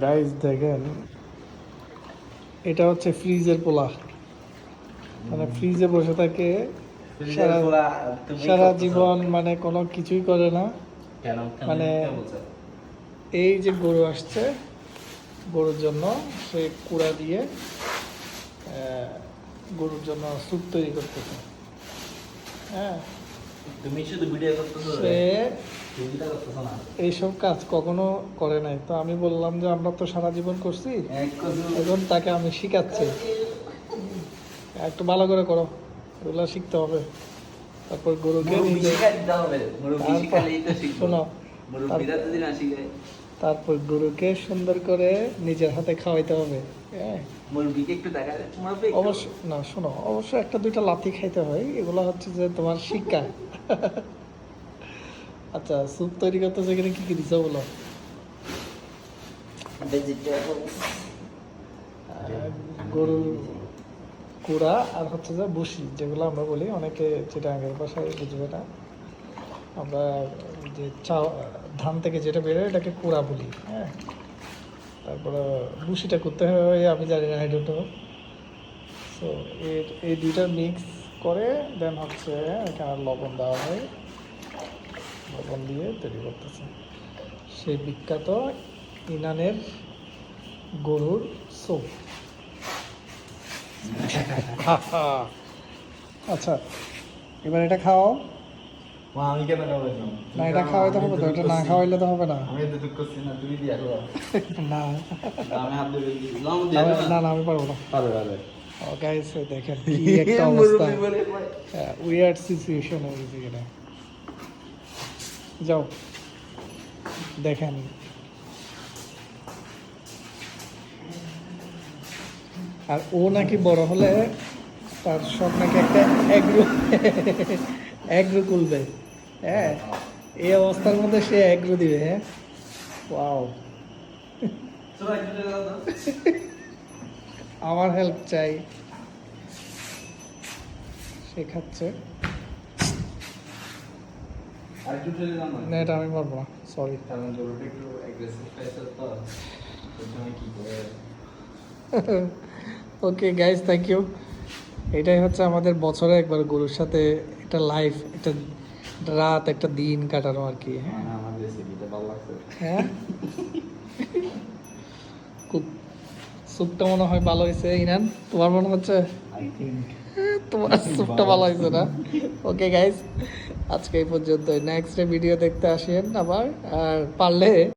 Guys দেখেন, এটা হচ্ছে ফ্রিজের পোলা। মানে ফ্রিজে বসে থাকে সারা সারা জীবন, মানে কোনো কিছুই করে না। মানে এই যে গরু আসছে, গরুর জন্য সে কুড়া দিয়ে গরুর জন্য স্যুপ তৈরি করতেছে। হ্যাঁ, তুমি শুধু ভিডিও করতেছো, সে ভিডিওটা করতেছো না। এইসব কাজ কখনো করে নাই। তো আমি বললাম যে আমরা তো সারা জীবন করছি, এখন তাকে আমি শিখাচ্ছি, একটু ভালো করে করো, এগুলো শিখতে হবে। তারপর গরুকে নিজে শোনো, তারপর গরুকে সুন্দর করে নিজের হাতে খাওয়াইতে হবে। হ্যাঁ, অবশ্য না, শোনো, অবশ্য একটা দুইটা লাথি খাইতে হয়, এগুলো হচ্ছে যে তোমার শিক্ষা। আচ্ছা, স্যুপ তৈরি করতে সেখানে কি কি দিছো বলো? গরুর কুড়া আর হচ্ছে যে ভুসি, যেগুলো আমরা বলি, অনেকে যেটা আগের ভাষায় বুঝবে না, আমরা যে ধান থেকে যেটা বেরোয় এটাকে কুড়া বলি। হ্যাঁ, তারপরে ভুসিটা করতে হয় আমি জানি না, আই ডোন্ট নো। সো এই দুইটা মিক্স করে দেন হচ্ছে এখানে লবণ দেওয়া হয়, লবণ দিয়ে তৈরি করতেছে সেই বিখ্যাত ইনানের গরুর স্যুপ। আচ্ছা, এবার এটা খাও। আমি কেন খাবো না, এটা খাওয়াইতে হবে তো, এটা না খাওয়াইলে তো হবে না। আমি তো দুঃখ করছি না, তুমি দিয়া খাও। না আমি হাত ধরে লাম দিয়া না না, আমি পারবো না। পারে ও গাইস, দেখেন কি একটা অবস্থা, উইয়ার্ড সিচুয়েশন হয়ে গেছে এখানে। যাও দেখেন, আর ও নাকি বড় হলে তার সব নাকি একটা এগ্রো খুলবে। হ্যাঁ, এই অবস্থার মধ্যে সে এগ্রো দিবে। হ্যাঁ, ওয়াও, আমার হেল্প চাই। শেখাচ্ছে আর একটু ঠেলে দাও না, এটা আমি পারবো না, সরি। কারণ গরুটা একটু অ্যাগ্রেসিভ টাইপের তো, প্রথমে কি করে। Okay guys, thank you. এটাই হচ্ছে আমাদের বছরে একবার গরুর সাথে একটা লাইফ, একটা রাত, একটা দিন কাটানো আর কি। হ্যাঁ, আমার রেসিপিটা ভালো লাগছে। হ্যাঁ, খুব স্যুপটা মনে হয় ভালো হয়েছে। ইনান, তোমার মনে হচ্ছে? আই থিংক তোমার স্যুপটা ভালো হয়েছে না? ওকে গাইজ, আজকে এই পর্যন্ত। নেক্সট ভিডিও দেখতে আসেন আবার, আর পারলে